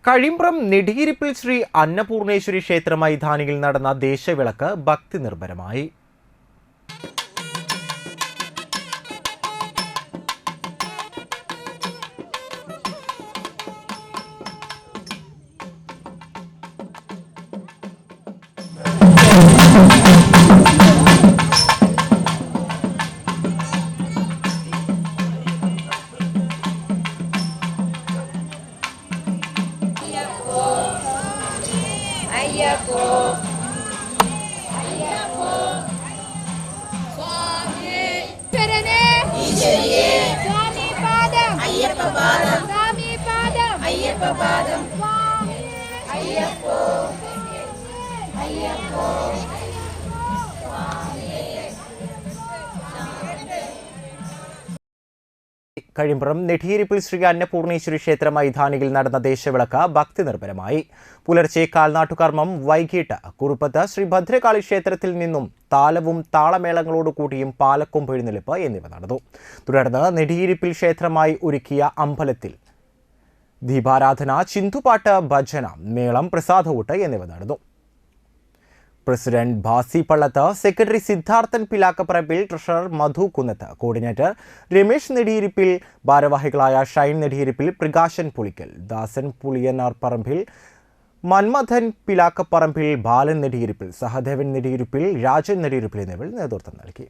കഴിമ്പ്രം നെടിയിരിപ്പിൽ ശ്രീ അന്നപൂർണേശ്വരി ക്ഷേത്ര മൈതാനിയിൽ നടന്ന ദേശവിളക്ക് ഭക്തി നിർഭരമായി. കഴിമ്പ്രം നെടിയിരിപ്പിൽ ശ്രീ അന്നപൂർണേശ്വരി ക്ഷേത്ര മൈതാനിയിൽ നടന്ന ദേശവിളക്ക് ഭക്തി നിർഭരമായി. പുലർച്ചെ കാൽനാട്ടുകർമ്മം, വൈകിട്ട് കുറുപ്പത്ത് ശ്രീ ഭദ്രകാളി ക്ഷേത്രത്തിൽ നിന്നും താലവും താളമേളങ്ങളോടുകൂടിയും പാലക്കൊമ്പ് എഴുന്നള്ളിപ്പ് എന്നിവ നടന്നു. തുടർന്ന് നെടിയിരിപ്പിൽ ക്ഷേത്രമായി ഒരുക്കിയ അമ്പലത്തിൽ ദീപാരാധന, ചിന്തുപാട്ട്, ഭജന, മേളം, പ്രസാദഊട്ട് എന്നിവ നടന്നു. President Bhasi Pallath, secretary Siddharthan Pilakkaparambil, treasurer Madhu Kunnath, coordinator Ramesh Nediyirippil, ഭാരവാഹികളായ ഷൈൻ നെടിയിരിപ്പിൽ, പ്രകാശൻ പുളിക്കൽ, ദാസൻ പുളിയനാർ പറമ്പിൽ, മന്മഥൻ പിലാക്കപ്പറമ്പിൽ, ബാലൻ നെടിയിരിപ്പിൽ, സഹദേവൻ നെടിയിരിപ്പിൽ, രാജൻ നെടിയിരിപ്പിൽ എന്നിവർ നേതൃത്വം നൽകി.